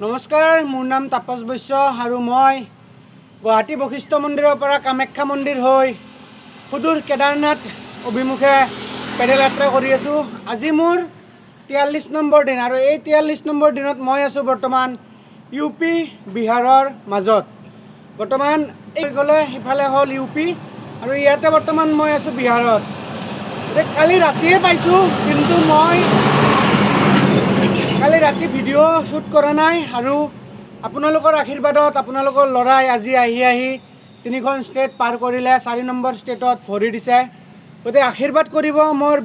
নমস্কাৰ, মোৰ নাম তাপস বৈশ্য আৰু মই গুৱাহাটী বশিষ্ঠ মন্দিৰৰ পৰা কামাখ্যা মন্দিৰ হৈ সুদূৰ কেদাৰনাথ অভিমুখে পেডেল যাত্ৰা কৰি আছোঁ। আজি মোৰ 43 নম্বৰ দিন আৰু এই 43 নম্বৰ দিনত মই আছোঁ বৰ্তমান ইউ পি বিহাৰৰ মাজত। বৰ্তমান এই গ'লে সিফালে হ'ল ইউ পি আৰু ইয়াতে বৰ্তমান মই আছোঁ বিহাৰত। কালি ৰাতিয়ে পাইছোঁ, কিন্তু মই কালি ৰাতি ভিডিঅ' শ্বুট কৰা নাই আৰু আপোনালোকৰ আশীৰ্বাদত আপোনালোকৰ ল'ৰাই আজি আহি 3খন ষ্টেট পাৰ কৰিলে, 4 নম্বৰ ষ্টেটত ভৰি দিছে। গতিকে আশীৰ্বাদ কৰিব। মোৰ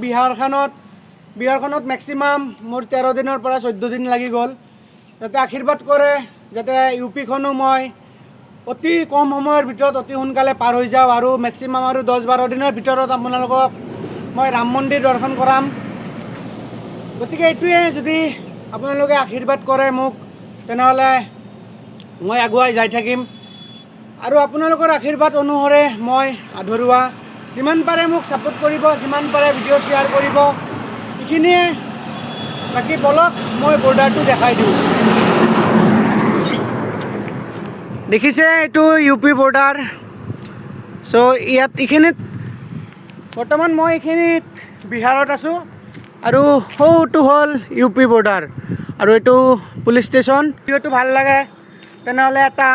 বিহাৰখনত মেক্সিমাম মোৰ 13 দিনৰ পৰা 14 দিন লাগি গ'ল। যাতে আশীৰ্বাদ কৰে যাতে ইউ পিখনো মই অতি কম সময়ৰ ভিতৰত অতি সোনকালে পাৰ হৈ যাওঁ আৰু মেক্সিমাম আৰু 10-12 দিনৰ ভিতৰত আপোনালোকক মই ৰাম মন্দিৰ দৰ্শন কৰাম। গতিকে এইটোৱে, যদি আপোনালোকে আশীৰ্বাদ কৰে মোক, তেনেহ'লে মই আগুৱাই যাই থাকিম আৰু আপোনালোকৰ আশীৰ্বাদ অনুসৰে মই আধৰুৱা। যিমান পাৰে মোক ছাপোৰ্ট কৰিব, যিমান পাৰে ভিডিঅ' শ্বেয়াৰ কৰিব, এইখিনিয়ে। বাকী বলক মই বৰ্ডাৰটো দেখাই দিওঁ। দেখিছে, এইটো ইউ পি বৰ্ডাৰ। চ' এইখিনিত বৰ্তমান মই এইখিনিত বিহাৰত আছোঁ আৰু সৌটো হ'ল ইউ পি বৰ্ডাৰ আৰু এইটো পুলিচ ষ্টেচন। ভিডিঅ'টো ভাল লাগে তেনেহ'লে এটা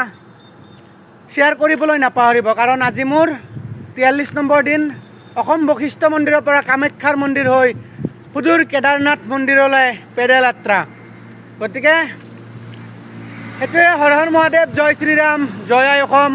শ্বেয়াৰ কৰিবলৈ নাপাহৰিব, কাৰণ আজি মোৰ 43 নম্বৰ দিন অসম বশিষ্ঠ মন্দিৰৰ পৰা কামাখ্যাৰ মন্দিৰ হৈ সুদূৰ কেদাৰনাথ মন্দিৰলৈ পেডেল যাত্ৰা। গতিকে সেইটোৱে। হৰ হৰ মহাদেৱ, জয় শ্ৰীৰাম, জয় আই অসম।